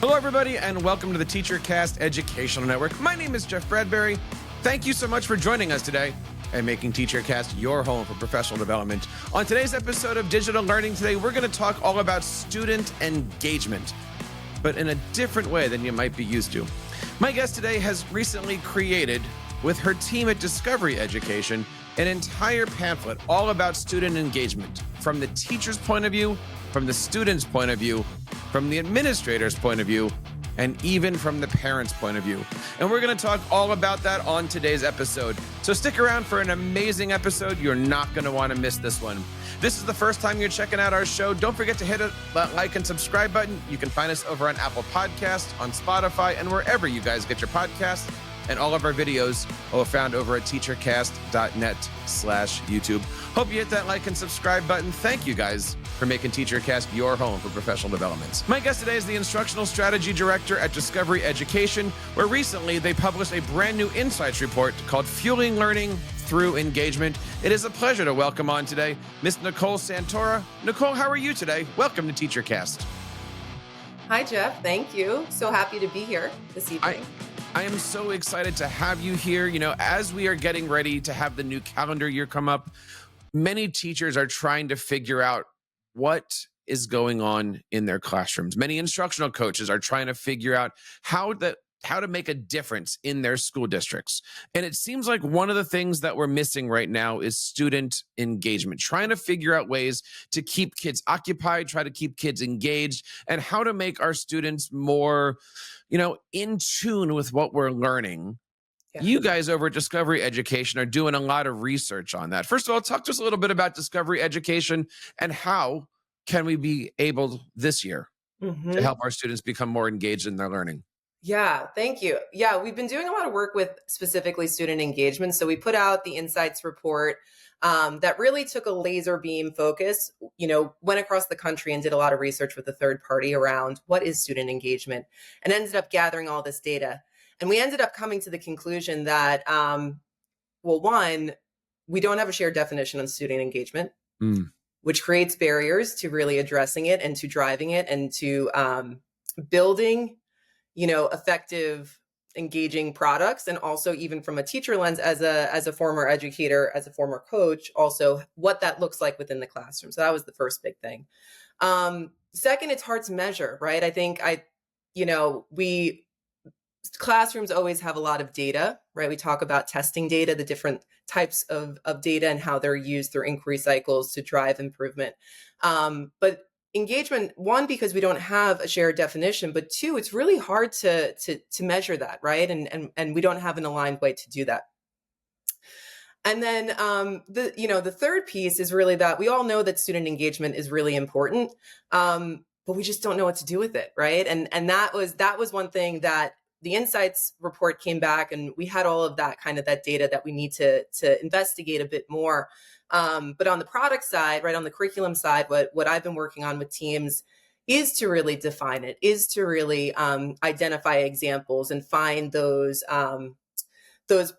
Hello, everybody, and welcome to the TeacherCast Educational Network. My name is Jeff Bradbury. Thank you so much for joining us today and making TeacherCast your home for professional development. On today's episode of Digital Learning Today, we're going to talk all about student engagement, but in a different way than you might be used to. My guest today has recently created, with her team at Discovery Education, an entire pamphlet all about student engagement from the teacher's point of view, from the student's point of view, from the administrator's point of view, and even from the parent's point of view. And we're going to talk all about that on today's episode. So stick around for an amazing episode. You're not going to want to miss this one. This is the first time you're checking out our show. Don't forget to hit that like and subscribe button. You can find us over on Apple Podcasts, on Spotify, and wherever you guys get your podcasts. And all of our videos are found over at teachercast.net/YouTube. Hope you hit that like and subscribe button. Thank you guys for making TeacherCast your home for professional development. My guest today is the Instructional Strategy Director at Discovery Education, where recently they published a brand new insights report called Fueling Learning Through Engagement. It is a pleasure to welcome on today Miss Nicole Santora. Nicole, how are you today? Welcome to TeacherCast. Hi, Jeff. Thank you. So happy to be here this evening. I am so excited to have you here. You know, as we are getting ready to have the new calendar year come up, many teachers are trying to figure out what is going on in their classrooms. Many instructional coaches are trying to figure out how to make a difference in their school districts. And it seems like one of the things that we're missing right now is student engagement, trying to figure out ways to keep kids occupied, try to keep kids engaged, and how to make our students more, in tune with what we're learning. Yeah. You guys over at Discovery Education are doing a lot of research on that. First of all, talk to us a little bit about Discovery Education and how can we be able this year to help our students become more engaged in their learning? Yeah, thank you. Yeah, we've been doing a lot of work with specifically student engagement. So we put out the insights report that really took a laser beam focus, went across the country and did a lot of research with a third party around what is student engagement, and ended up gathering all this data. And we ended up coming to the conclusion that, one, we don't have a shared definition on student engagement, which creates barriers to really addressing it and to driving it and to building effective, engaging products. And also, even from a teacher lens, as a former educator, as a former coach, also what that looks like within the classroom. So that was the first big thing. Second, it's hard to measure, right? I think classrooms always have a lot of data, right? We talk about testing data, the different types of data and how they're used through inquiry cycles to drive improvement. But engagement, one, because we don't have a shared definition, but two, it's really hard to measure that, right? And we don't have an aligned way to do that. And then the third piece is really that we all know that student engagement is really important, but we just don't know what to do with it, right? And that was one thing that the insights report came back, and we had all of that that data that we need to investigate a bit more. But on the product side, right, on the curriculum side, what I've been working on with teams is to really define it, is to really identify examples and find those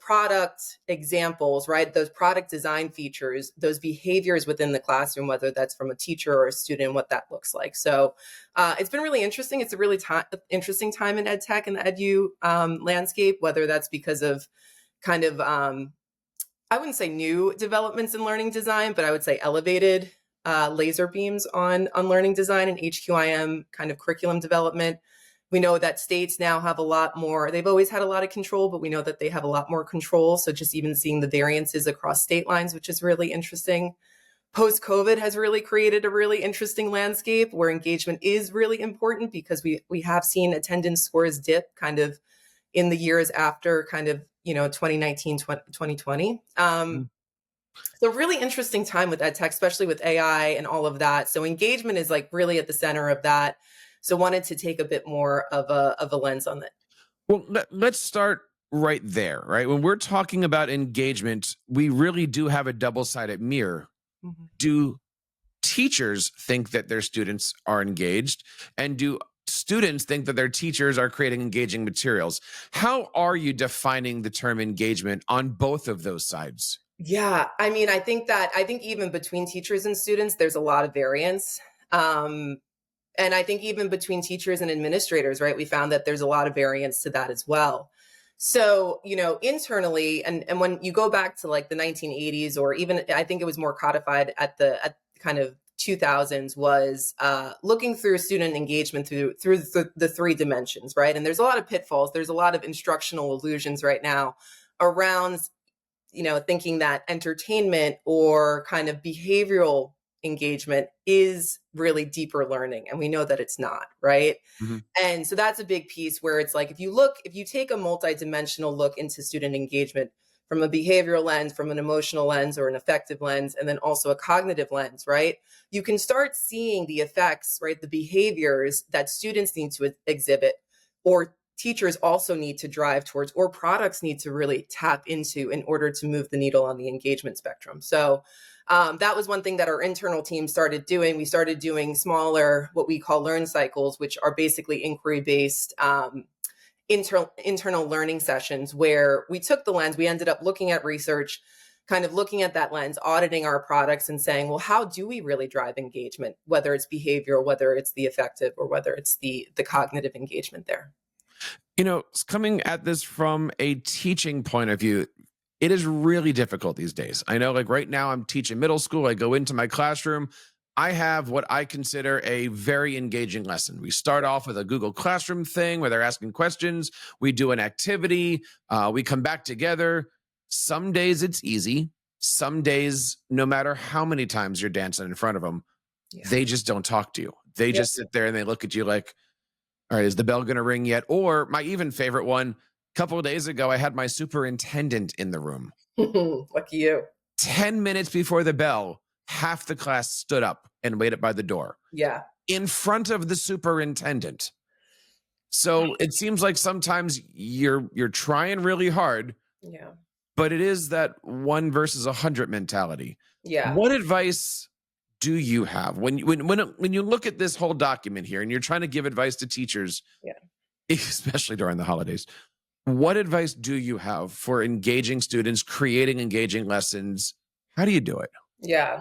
product examples, right? Those product design features, those behaviors within the classroom, whether that's from a teacher or a student, what that looks like. So it's been really interesting. It's a really interesting time in ed tech and the edu landscape, whether that's because of I wouldn't say new developments in learning design, but I would say elevated laser beams on learning design and HQIM curriculum development. We know that states now have a lot more, they've always had a lot of control, but we know that they have a lot more control. So just even seeing the variances across state lines, which is really interesting. Post-COVID has really created a really interesting landscape where engagement is really important, because we have seen attendance scores dip in the years after 2019, 2020. So really interesting time with ed tech, especially with AI and all of that. So engagement is really at the center of that. So wanted to take a bit more of a lens on it. Well, let's start right there, right? When we're talking about engagement, we really do have a double-sided mirror. Mm-hmm. Do teachers think that their students are engaged? And do students think that their teachers are creating engaging materials? How are you defining the term engagement on both of those sides? Yeah, I think even between teachers and students, there's a lot of variance. And I think even between teachers and administrators, right, we found that there's a lot of variance to that as well. So, internally, and when you go back to like the 1980s, or even I think it was more codified at kind of 2000s, was looking through student engagement through the three dimensions, right? And there's a lot of pitfalls. There's a lot of instructional illusions right now around, thinking that entertainment or kind of behavioral engagement is really deeper learning. And we know that it's not, right? Mhm. And so that's a big piece where it's like, if you take a multidimensional look into student engagement from a behavioral lens, from an emotional lens, or an affective lens, and then also a cognitive lens, right? You can start seeing the effects, right? The behaviors that students need to exhibit, or teachers also need to drive towards, or products need to really tap into in order to move the needle on the engagement spectrum. So that was one thing that our internal team started doing. We started doing smaller, what we call learn cycles, which are basically inquiry-based internal learning sessions, where we took the lens, we ended up looking at research, kind of looking at that lens, auditing our products and saying, well, how do we really drive engagement, whether it's behavioral, whether it's the affective, or whether it's the cognitive engagement there. Coming at this from a teaching point of view, it is really difficult these days. I know, like right now, I'm teaching middle school. I go into my classroom. I have what I consider a very engaging lesson. We start off with a Google Classroom thing where they're asking questions. We do an activity. We come back together. Some days it's easy. Some days, no matter how many times you're dancing in front of them, Yeah. they just don't talk to you. They just sit there and they look at you like, all right, is the bell going to ring yet? Or my even favorite one, a couple of days ago, I had my superintendent in the room. Lucky you. 10 minutes before the bell, half the class stood up and waited by the door Yeah. in front of the superintendent. So it seems like sometimes you're trying really hard, Yeah. but it is that 1 versus 100 mentality. Yeah. What advice do you have when you look at this whole document here and you're trying to give advice to teachers, Yeah. especially during the holidays? What advice do you have for engaging students, creating engaging lessons? How do you do it? Yeah.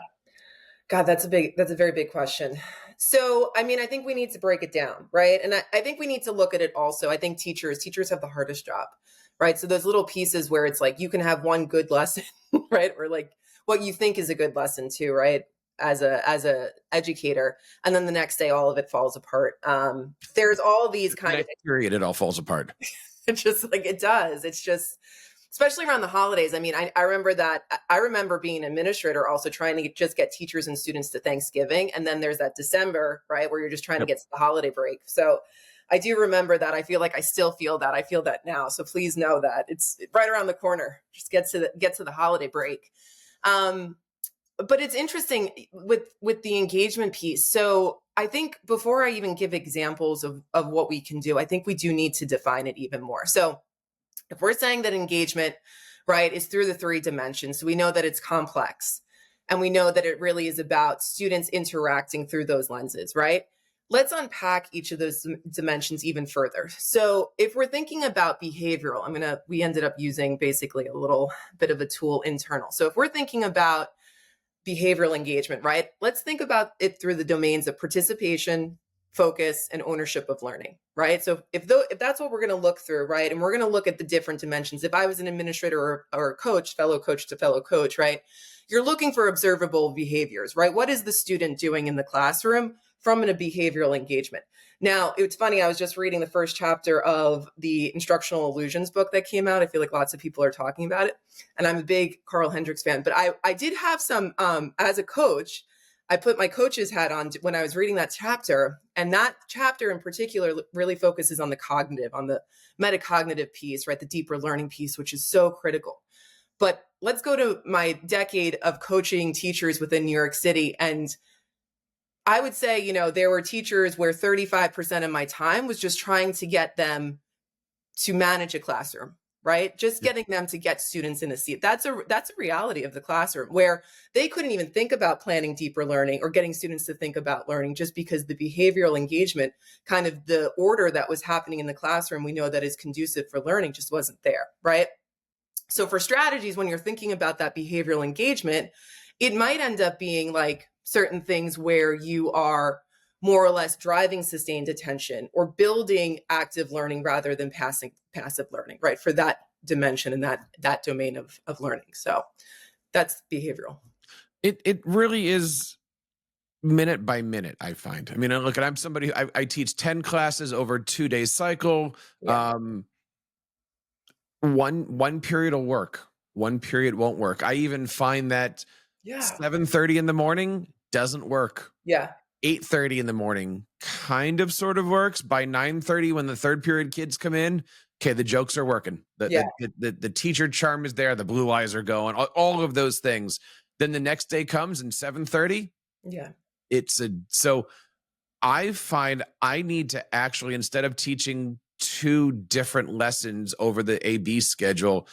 God, that's a very big question. So, I mean, I think we need to break it down, right? And I think we need to look at it also. I think teachers have the hardest job, right? So those little pieces where it's like you can have one good lesson, right? Or like what you think is a good lesson too, right? As a educator, and then the next day all of it falls apart. There's all these kind of Next period, it all falls apart. it's just like it does. It's just, especially around the holidays. I mean, I remember that. I remember being an administrator also trying to just get teachers and students to Thanksgiving. And then there's that December, right, where you're just trying to get to the holiday break. So I do remember that. I feel like I still feel that. I feel that now. So please know that it's right around the corner. Just get to the holiday break. But it's interesting with the engagement piece. So I think before I even give examples of what we can do, I think we do need to define it even more. So if we're saying that engagement, right, is through the three dimensions, so we know that it's complex, and we know that it really is about students interacting through those lenses, right? Let's unpack each of those dimensions even further. So if we're thinking about behavioral, we ended up using basically a little bit of a tool internal. So if we're thinking about behavioral engagement, right? Let's think about it through the domains of participation, focus, and ownership of learning, right? So if that's what we're going to look through, right? And we're going to look at the different dimensions. If I was an administrator or a coach, fellow coach to fellow coach, right? You're looking for observable behaviors, right? What is the student doing in the classroom from a behavioral engagement? Now, it's funny, I was just reading the first chapter of the Instructional Illusions book that came out. I feel like lots of people are talking about it. And I'm a big Carl Hendricks fan, but I did have some, as a coach, I put my coach's hat on when I was reading that chapter. And that chapter in particular really focuses on the cognitive, on the metacognitive piece, right? The deeper learning piece, which is so critical. But let's go to my decade of coaching teachers within New York City. And I would say, there were teachers where 35% of my time was just trying to get them to manage a classroom, right? Just getting them to get students in a seat. That's a reality of the classroom, where they couldn't even think about planning deeper learning or getting students to think about learning, just because the behavioral engagement, kind of the order that was happening in the classroom, we know that is conducive for learning, just wasn't there, right? So for strategies, when you're thinking about that behavioral engagement, it might end up being like certain things where you are more or less driving sustained attention or building active learning rather than passive learning, right? For that dimension and that domain of learning. So that's behavioral. It really is minute by minute, I find. I mean, look, I'm somebody, I teach 10 classes over a 2-day cycle. Yeah. One period will work. One period won't work. I even find that Yeah. 7:30 in the morning doesn't work. Yeah. 8:30 in the morning kind of sort of works. By 9:30, when the third period kids come in, okay, the jokes are working. Yeah. The teacher charm is there. The blue eyes are going. All of those things. Then the next day comes and 7:30. Yeah. So I find I need to actually, instead of teaching 2 different lessons over the AB schedule,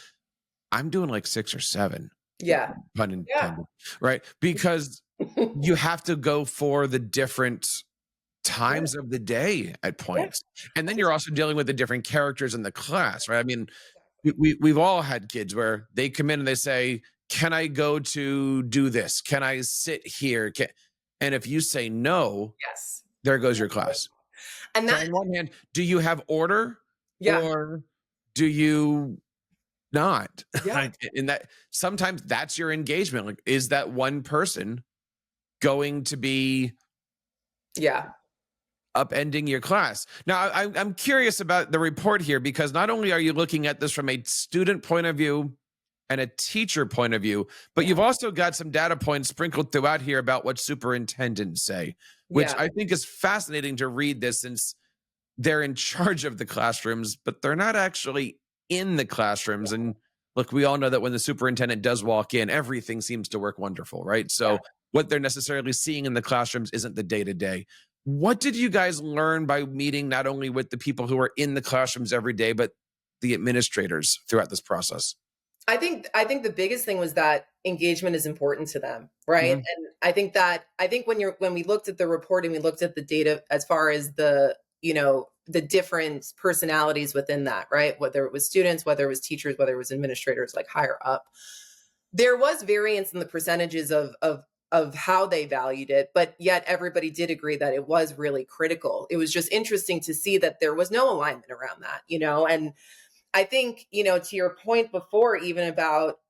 I'm doing like 6 or 7. Yeah. Pun intended, right? Because you have to go for the different times of the day at Yeah. points. And then you're also dealing with the different characters in the class, right? I mean, we've all had kids where they come in and they say, "Can I go to do this? Can I sit here?" And if you say no, Yes. there goes your class. And So that, on one hand, do you have order yeah. or do you not? Yeah. And that sometimes that's your engagement. Like, is that one person going to be Yeah. upending your class? Now, I'm curious about the report here, because not only are you looking at this from a student point of view and a teacher point of view, but you've also got some data points sprinkled throughout here about what superintendents say, which Yeah. I think is fascinating to read this, since they're in charge of the classrooms, but they're not actually in the classrooms. And look, we all know that when the superintendent does walk in, everything seems to work wonderful, right? Yeah. So what they're necessarily seeing in the classrooms isn't the day-to-day. What did you guys learn by meeting not only with the people who are in the classrooms every day, but the administrators throughout this process? I think the biggest thing was that engagement is important to them, right? Mhm. And I think when we looked at the report and we looked at the data as far as the different personalities within that, right? Whether it was students, whether it was teachers, whether it was administrators like higher up, there was variance in the percentages of how they valued it, but yet everybody did agree that it was really critical. It was just interesting to see that there was no alignment around that. And I think, to your point before, even about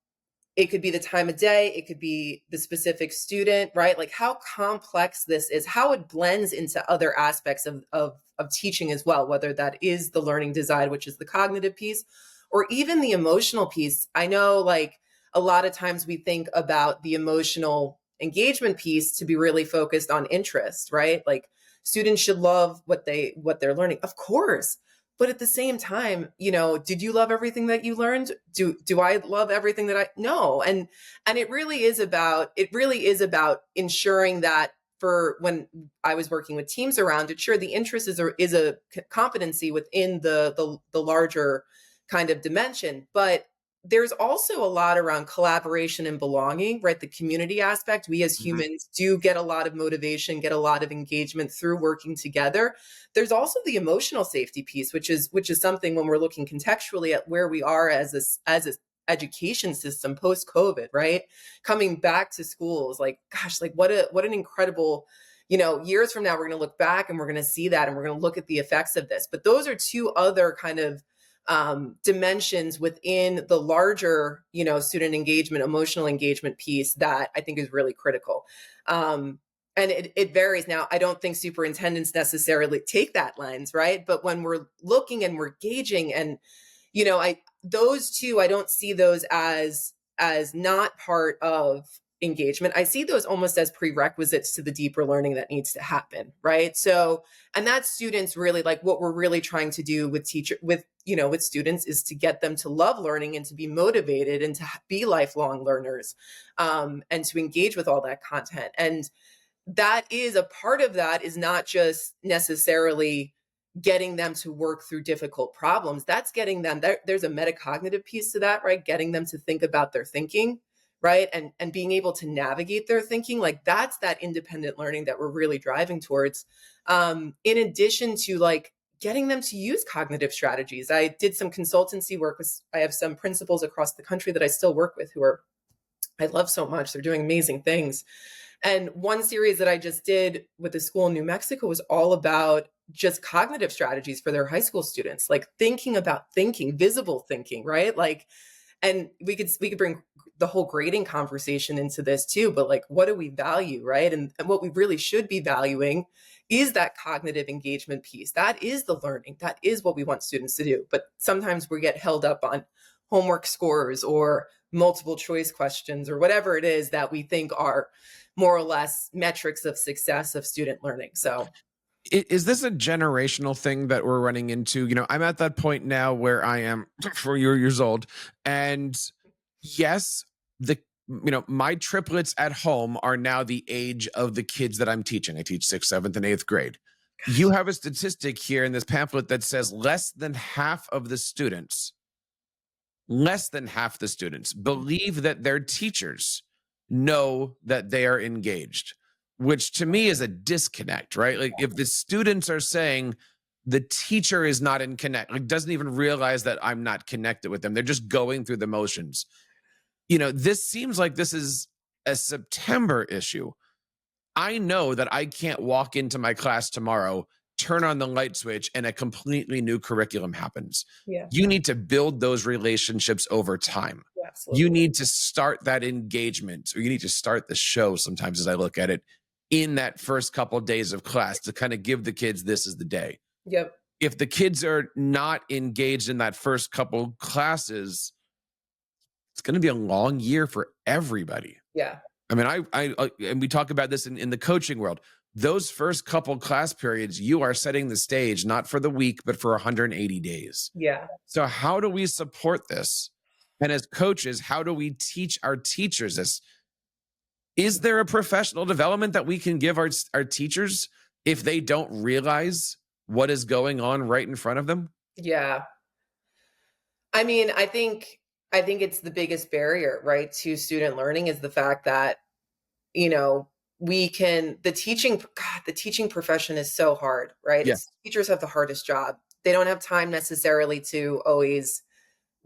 it could be the time of day, it could be the specific student, right? Like how complex this is, how it blends into other aspects of teaching as well, whether that is the learning design, which is the cognitive piece, or even the emotional piece. I know, like, a lot of times we think about the emotional engagement piece to be really focused on interest, right? Like students should love what they're learning. Of course. But at the same time, did you love everything that you learned? Do I love everything that I no? And it really is about ensuring that, for when I was working with teams around it, sure, the interest is a competency within the larger kind of dimension, but there's also a lot around collaboration and belonging, right? The community aspect. We as Mhm. humans do get a lot of motivation, get a lot of engagement through working together. There's also the emotional safety piece, which is something, when we're looking contextually at where we are as a education system post COVID, right? Coming back to schools, like, gosh, like what an incredible, years from now we're going to look back and we're going to see that, and we're going to look at the effects of this. But those are two other kind of dimensions within the larger, student engagement, emotional engagement piece that I think is really critical. And it varies. Now, I don't think superintendents necessarily take that lens, right? But when we're looking and we're gauging, and those two, I don't see those as not part of engagement. I see those almost as prerequisites to the deeper learning that needs to happen, right? So, and that's students, really, like, what we're really trying to do with students is to get them to love learning and to be motivated and to be lifelong learners, and to engage with all that content. And that is a part of that, is not just necessarily getting them to work through difficult problems. That's getting them there's a metacognitive piece to that, right? Getting them to think about their thinking, right? And being able to navigate their thinking. Like, that's that independent learning that we're really driving towards. In addition to, like, getting them to use cognitive strategies. I did some consultancy work I have some principals across the country that I still work with, who are I love so much. They're doing amazing things. And one series that I just did with a school in New Mexico was all about just cognitive strategies for their high school students, like thinking about thinking, visible thinking, right? Like, and we could bring the whole grading conversation into this too, but like, what do we value, right? And what we really should be valuing is that cognitive engagement piece. That is the learning. That is what we want students to do. But sometimes we get held up on homework scores or multiple choice questions or whatever it is that we think are more or less metrics of success of student learning. So Is this a generational thing that we're running into? I'm at that point now where I am 4 years old, and yes, my triplets at home are now the age of the kids that I'm teaching. I teach sixth, seventh, and eighth grade. You have a statistic here in this pamphlet that says less than half the students believe that their teachers know that they are engaged, which to me is a disconnect, right? Like if the students are saying the teacher is not in connect, like doesn't even realize that I'm not connected with them. They're just going through the motions. This seems like this is a September issue. I know that I can't walk into my class tomorrow, turn on the light switch, and a completely new curriculum happens. yeah, You need to build those relationships over time. You absolutely. need to start that engagement, or you need to start the show sometimes as I look at it in that first couple of days of class to kind of give the kids this is the day. Yep. If the kids are not engaged in that first couple classes, it's going to be a long year for everybody. Yeah. I mean, and we talk about this in the coaching world. Those first couple class periods, you are setting the stage, not for the week, but for 180 days. Yeah. So how do we support this? And as coaches, how do we teach our teachers this? Is there a professional development that we can give our teachers if they don't realize what is going on right in front of them? Yeah. I mean, I think it's the biggest barrier, right, to student learning is the fact that, you know, the teaching profession is so hard, right? Yeah. Teachers have the hardest job. They don't have time necessarily to always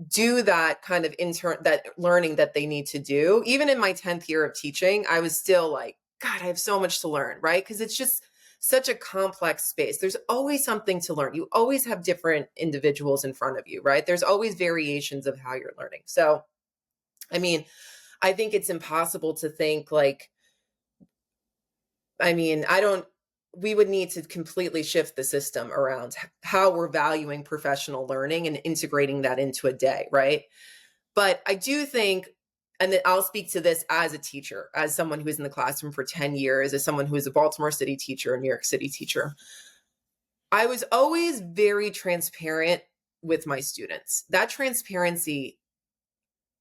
do that kind of that learning that they need to do. Even in my 10th year of teaching, I was still like, God, I have so much to learn, right? Because it's just such a complex space. There's always something to learn. You always have different individuals in front of you, right? There's always variations of how you're learning. So, I mean, I think it's impossible to think like, I mean, I don't, we would need to completely shift the system around how we're valuing professional learning and integrating that into a day, right? But I do think, and then I'll speak to this as a teacher, as someone who's in the classroom for 10 years, as someone who is a Baltimore City teacher, a New York City teacher. I was always very transparent with my students. That transparency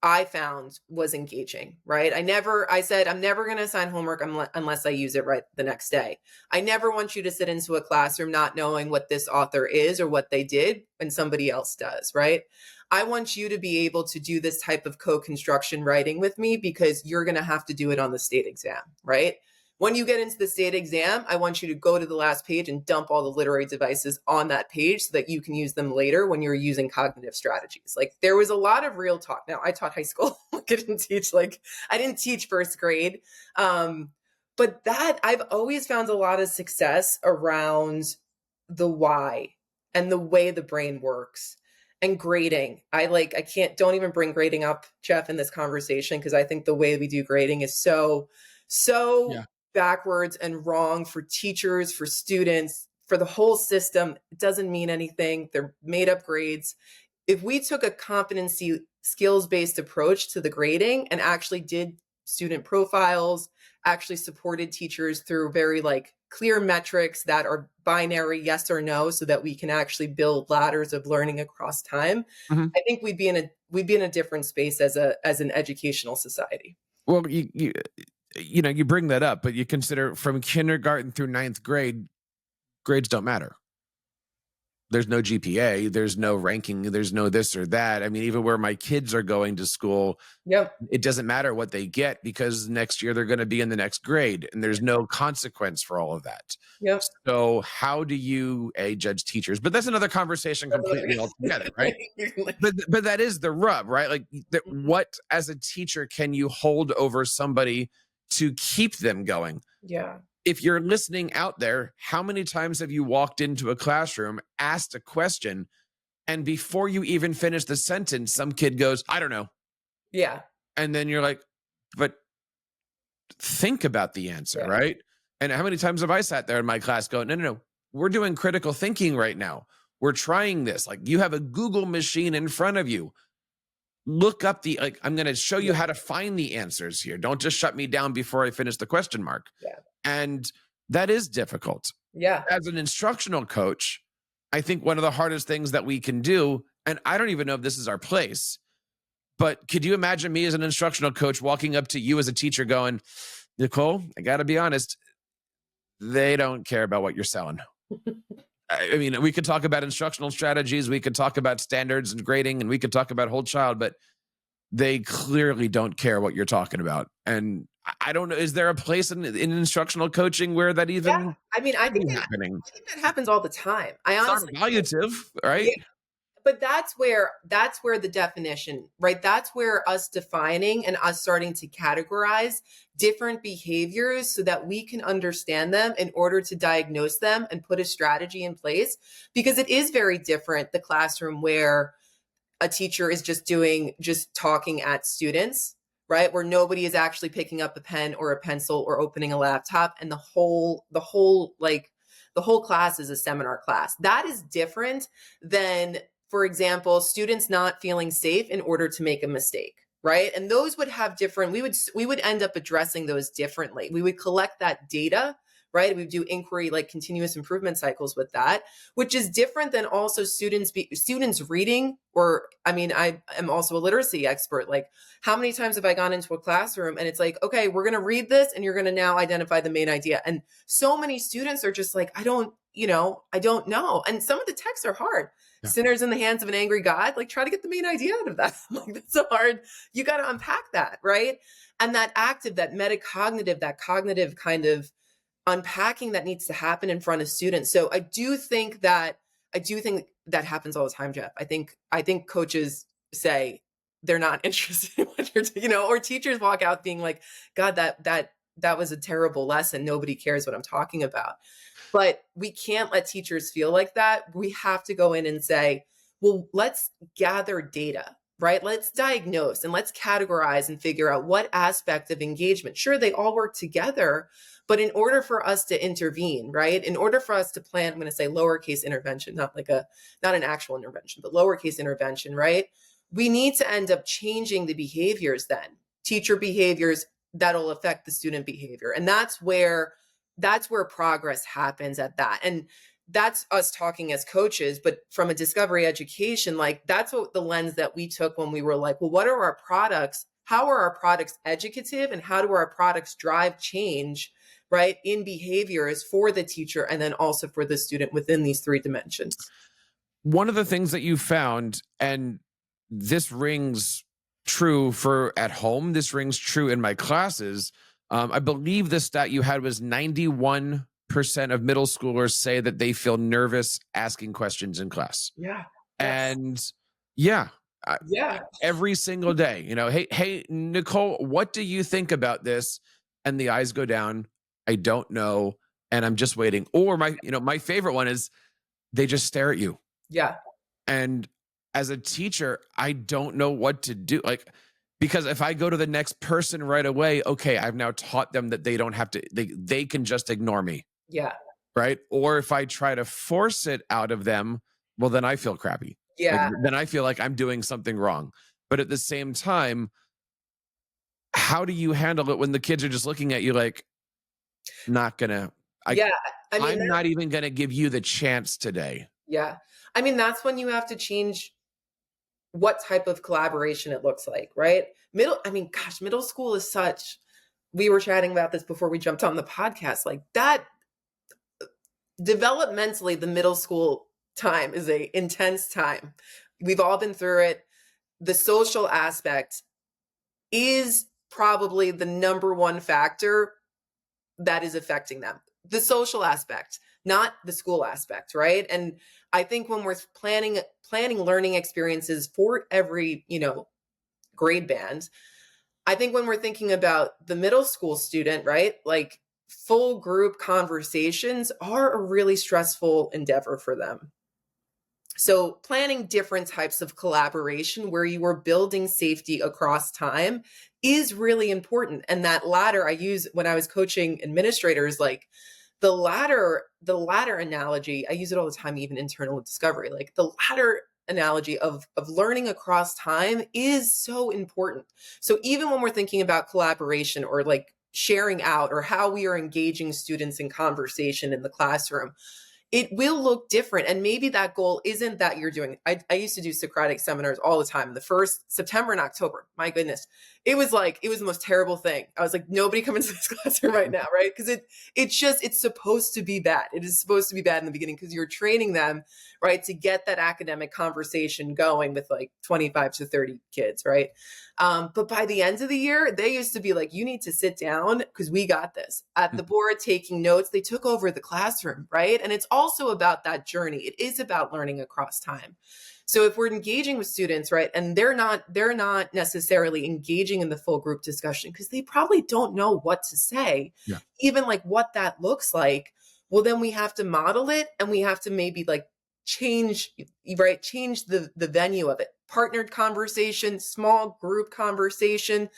I found was engaging, right? I said, I'm never going to assign homework unless I use it right the next day. I never want you to sit into a classroom not knowing what this author is or what they did and somebody else does, right? I want you to be able to do this type of co-construction writing with me because you're going to have to do it on the state exam, right? When you get into the state exam, I want you to go to the last page and dump all the literary devices on that page so that you can use them later when you're using cognitive strategies. Like there was a lot of real talk. Now I taught high school. I didn't teach first grade. But that I've always found a lot of success around the why and the way the brain works and grading. Don't even bring grading up, Jeff, in this conversation because I think the way we do grading is so Yeah. backwards and wrong for teachers, for students, for the whole system. It doesn't mean anything. They're made up grades. If we took a competency skills-based approach to the grading and actually did student profiles, actually supported teachers through very clear metrics that are binary yes or no so that we can actually build ladders of learning across time, Mhm. I think we'd be in a different space as an educational society. Well, you bring that up, but you consider from kindergarten through ninth grade, grades don't matter. there's no GPA, there's no ranking, there's no this or that. I mean, even where my kids are going to school, Yep. it doesn't matter what they get because next year they're going to be in the next grade and there's no consequence for all of that. Yep. So how do you judge teachers? But that's another conversation completely altogether, right? But that is the rub, right? Like what as a teacher can you hold over somebody to keep them going? Yeah. If you're listening out there, how many times have you walked into a classroom, asked a question, and before you even finish the sentence, some kid goes, I don't know. Yeah. And then you're like, but think about the answer, Yeah. right? And how many times have I sat there in my class going, no, we're doing critical thinking right now. We're trying this. Like you have a Google machine in front of you. Look up I'm going to show you Yeah. how to find the answers here. Don't just shut me down before I finish the question mark. Yeah. And that is difficult. Yeah. As an instructional coach, I think one of the hardest things that we can do, and I don't even know if this is our place, but could you imagine me as an instructional coach walking up to you as a teacher going, Nicole, I got to be honest, they don't care about what you're selling. I mean, we could talk about instructional strategies, we could talk about standards and grading, and we could talk about whole child, but they clearly don't care what you're talking about. And I don't know, is there a place in instructional coaching where that Yeah. even I mean, could be happening? I think that happens all the time. I It's not honestly evaluative, right? Yeah. But that's where the definition, right? That's where us defining and us starting to categorize different behaviors so that we can understand them in order to diagnose them and put a strategy in place. Because it is very different, the classroom where a teacher is just talking at students, right? Where nobody is actually picking up a pen or a pencil or opening a laptop, and the whole class is a seminar class. That is different than, for example, students not feeling safe in order to make a mistake, right? And those would have different, we would end up addressing those differently. We would collect that data, right? We would do inquiry, like continuous improvement cycles with that, which is different than also students reading. Or I mean, I am also a literacy expert. Like, how many times have I gone into a classroom and it's like, okay, we're going to read this and you're going to now identify the main idea. And so many students are just like, I don't know. And some of the texts are hard. Yeah. Sinners in the hands of an angry God, like try to get the main idea out of that. Like, that's so hard. You got to unpack that, right? And that active, that metacognitive, that cognitive kind of unpacking that needs to happen in front of students. So I do think that happens all the time, Jeff. I think coaches say they're not interested in what you're doing, or teachers walk out being like, God, that was a terrible lesson. Nobody cares what I'm talking about. But we can't let teachers feel like that. We have to go in and say, well, let's gather data, right? Let's diagnose and let's categorize and figure out what aspect of engagement. Sure, they all work together, but in order for us to intervene, right? In order for us to plan, I'm going to say lowercase intervention, not an actual intervention, but lowercase intervention, right? We need to end up changing the behaviors then, teacher behaviors that'll affect the student behavior. And that's where progress happens at that. And that's us talking as coaches, but from a discovery education, like that's what the lens that we took when we were like, well, what are our products? How are our products educative, and how do our products drive change, right, in behaviors for the teacher and then also for the student within these three dimensions? One of the things that you found, and this rings true for at home, this rings true in my classes. I believe the stat you had was 91% of middle schoolers say that they feel nervous asking questions in class. Yeah. And yeah, Yeah. every single day, hey, Nicole, what do you think about this? And the eyes go down. I don't know. And I'm just waiting. Or my favorite one is they just stare at you. Yeah. And as a teacher, I don't know what to do. Like, because if I go to the next person right away, okay, I've now taught them that they don't have to, they can just ignore me. Yeah. Right. Or if I try to force it out of them, well, then I feel crappy. Yeah. Then I feel like I'm doing something wrong. But at the same time, how do you handle it when the kids are just looking at you like, not gonna, Yeah. I mean, I'm not even gonna give you the chance today. Yeah. I mean, that's when you have to change what type of collaboration it looks like, right? Middle school is we were chatting about this before we jumped on the podcast, like that developmentally, the middle school time is a intense time. We've all been through it. The social aspect is probably the number one factor that is affecting them. The social aspect, not the school aspect, right? And I think when we're planning learning experiences for every, grade band, I think when we're thinking about the middle school student, right? Like full group conversations are a really stressful endeavor for them. So planning different types of collaboration where you are building safety across time is really important. And that ladder I use when I was coaching administrators, like the ladder analogy, I use it all the time, even internal discovery, like the ladder analogy of learning across time is so important. So even when we're thinking about collaboration or like sharing out or how we are engaging students in conversation in the classroom, it will look different. And maybe that goal isn't that you're doing. I used to do Socratic seminars all the time. The first September and October, my goodness, it was the most terrible thing. I was like, nobody come into this classroom right now, right? Because it's supposed to be bad. It is supposed to be bad in the beginning because you're training them, right, to get that academic conversation going with like 25 to 30 kids, right? But by the end of the year, they used to be like, you need to sit down because we got this. At the board, taking notes, they took over the classroom, right? And it's also about that journey. It is about learning across time. So if we're engaging with students, right, and they're not necessarily engaging in the full group discussion because they probably don't know what to say, even like what that looks like, well, then we have to model it and we have to maybe like change the venue of it. Partnered conversation, small group conversation.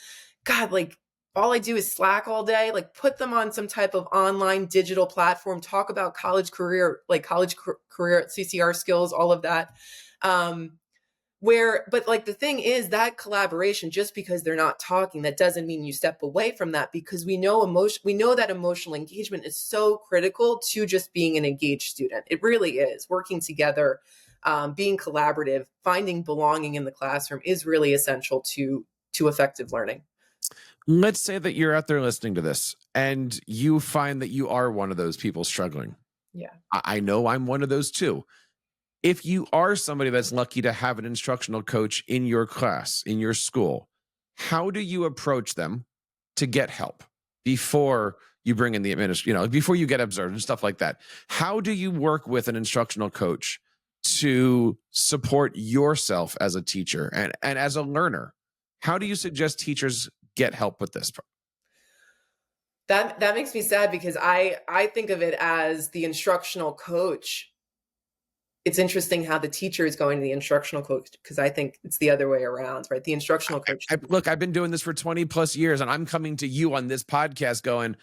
God, like all I do is Slack all day, like put them on some type of online digital platform, talk about college career CCR skills, all of that. But like the thing is that collaboration, just because they're not talking, that doesn't mean you step away from that, because we know that emotional engagement is so critical to just being an engaged student. It really is. Working together, being collaborative, finding belonging in the classroom is really essential to effective learning. Let's say that you're out there listening to this and you find that you are one of those people struggling. Yeah. I know I'm one of those too. If you are somebody that's lucky to have an instructional coach in your class, in your school, how do you approach them to get help before you bring in the before you get observed and stuff like that? How do you work with an instructional coach to support yourself as a teacher and as a learner? How do you suggest teachers get help with this? That makes me sad because I think of it as the instructional coach. It's interesting how the teacher is going to the instructional coach, because I think it's the other way around, right? The instructional coach. Look, I've been doing this for 20 plus years, and I'm coming to you on this podcast going,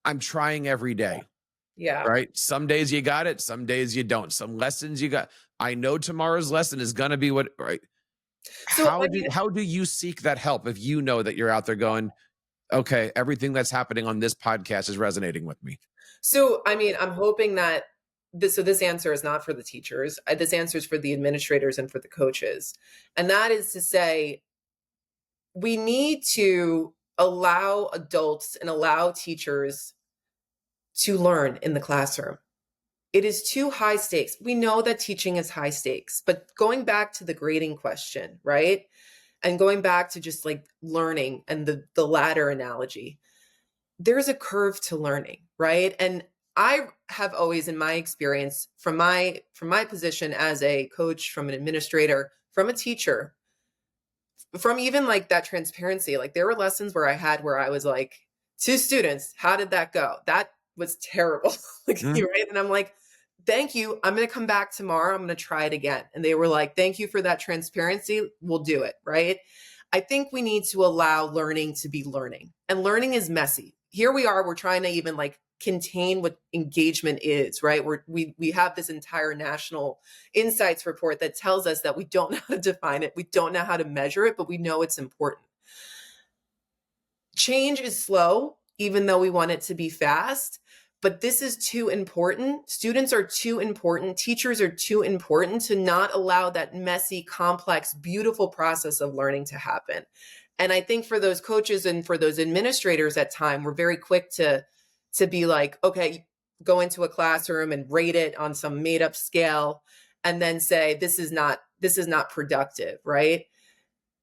I'm trying every day. Yeah. Right. Some days you got it. Some days you don't. Some lessons you got. I know tomorrow's lesson is going to be what, right? So how do you seek that help if you know that you're out there going, okay, everything that's happening on this podcast is resonating with me? So, I mean, I'm hoping that this answer is not for the teachers. This answer is for the administrators and for the coaches. And that is to say, we need to allow adults and allow teachers to learn in the classroom. It is too high stakes. We know that teaching is high stakes, but going back to the grading question, right? And going back to just like learning and the ladder analogy, there's a curve to learning, right? And I have always, in my experience, from my position as a coach, from an administrator, from a teacher, from even like that transparency, like there were lessons where I was like, to students, how did that go? That was terrible. Right? And I'm like, thank you. I'm going to come back tomorrow. I'm going to try it again. And they were like, thank you for that transparency. We'll do it. Right. I think we need to allow learning to be learning, and learning is messy. Here we are, we're trying to even like contain what engagement is, right? We have this entire national insights report that tells us that we don't know how to define it. We don't know how to measure it, but we know it's important. Change is slow, even though we want it to be fast, but this is too important. Students are too important. Teachers are too important to not allow that messy, complex, beautiful process of learning to happen. And I think for those coaches and for those administrators at time, we're very quick to be like, okay, go into a classroom and rate it on some made up scale and then say, this is not productive, right?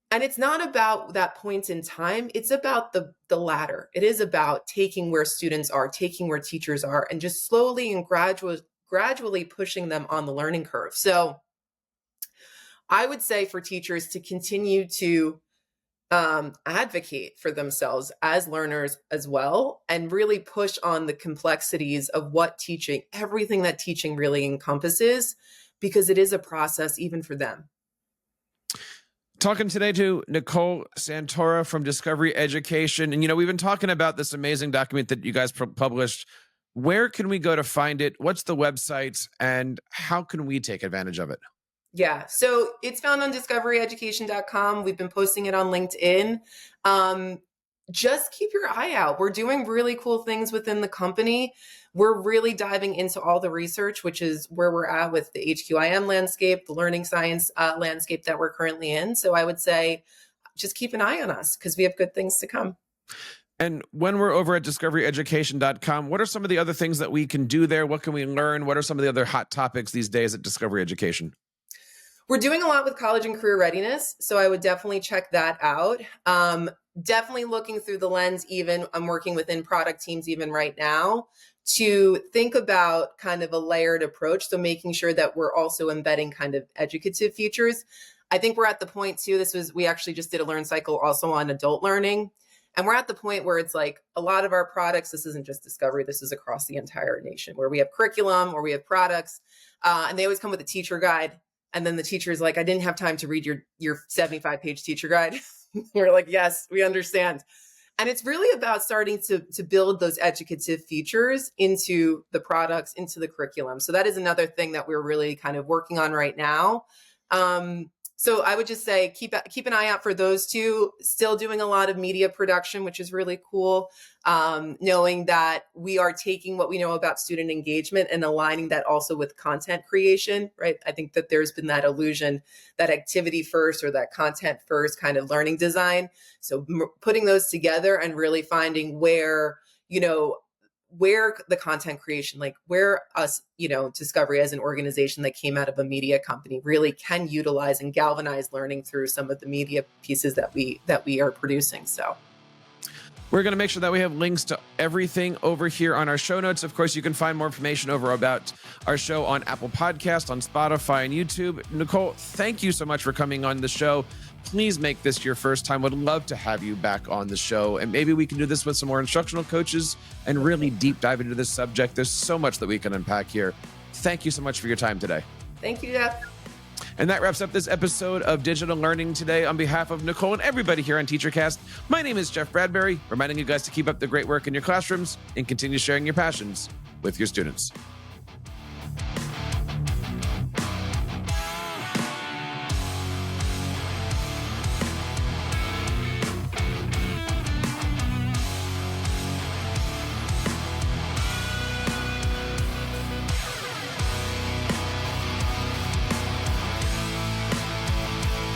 And it's not about that point in time. It's about the latter. It is about taking where students are, taking where teachers are, and just slowly and gradually pushing them on the learning curve. So I would say for teachers to continue to advocate for themselves as learners as well, and really push on the complexities of what teaching, everything that teaching really encompasses, because it is a process even for them. Talking today to Nicole Santora from Discovery Education. And, we've been talking about this amazing document that you guys published. Where can we go to find it? What's the website? And how can we take advantage of it? Yeah, so it's found on discoveryeducation.com. We've been posting it on LinkedIn. Just keep your eye out. We're doing really cool things within the company. We're really diving into all the research, which is where we're at with the HQIM landscape, the learning science landscape that we're currently in. So I would say just keep an eye on us because we have good things to come. And when we're over at discoveryeducation.com, what are some of the other things that we can do there? What can we learn? What are some of the other hot topics these days at Discovery Education? We're doing a lot with college and career readiness, so I would definitely check that out. Definitely looking through the lens, even I'm working within product teams even right now to think about kind of a layered approach. So making sure that we're also embedding kind of educative features. I think we're at the point too, we actually just did a learn cycle also on adult learning. And we're at the point where it's like a lot of our products, this isn't just Discovery, this is across the entire nation, where we have curriculum or we have products, and they always come with a teacher guide. And then the teacher's like, I didn't have time to read your 75-page teacher guide. We're like, yes, we understand. And it's really about starting to build those educative features into the products, into the curriculum. So that is another thing that we're really kind of working on right now. So I would just say keep an eye out for those two. Still doing a lot of media production, which is really cool. Knowing that we are taking what we know about student engagement and aligning that also with content creation, right? I think that there's been that illusion that activity first or that content first kind of learning design. So putting those together and really finding where the content creation, like where us, Discovery as an organization that came out of a media company really can utilize and galvanize learning through some of the media pieces that we are producing. So we're going to make sure that we have links to everything over here on our show notes. Of course, you can find more information over about our show on Apple Podcasts, on Spotify, and YouTube. Nicole, thank you so much for coming on the show. Please make this your first time. Would love to have you back on the show. And maybe we can do this with some more instructional coaches and really deep dive into this subject. There's so much that we can unpack here. Thank you so much for your time today. Thank you, Jeff. And that wraps up this episode of Digital Learning Today. On behalf of Nicole and everybody here on TeacherCast, my name is Jeff Bradbury, reminding you guys to keep up the great work in your classrooms and continue sharing your passions with your students.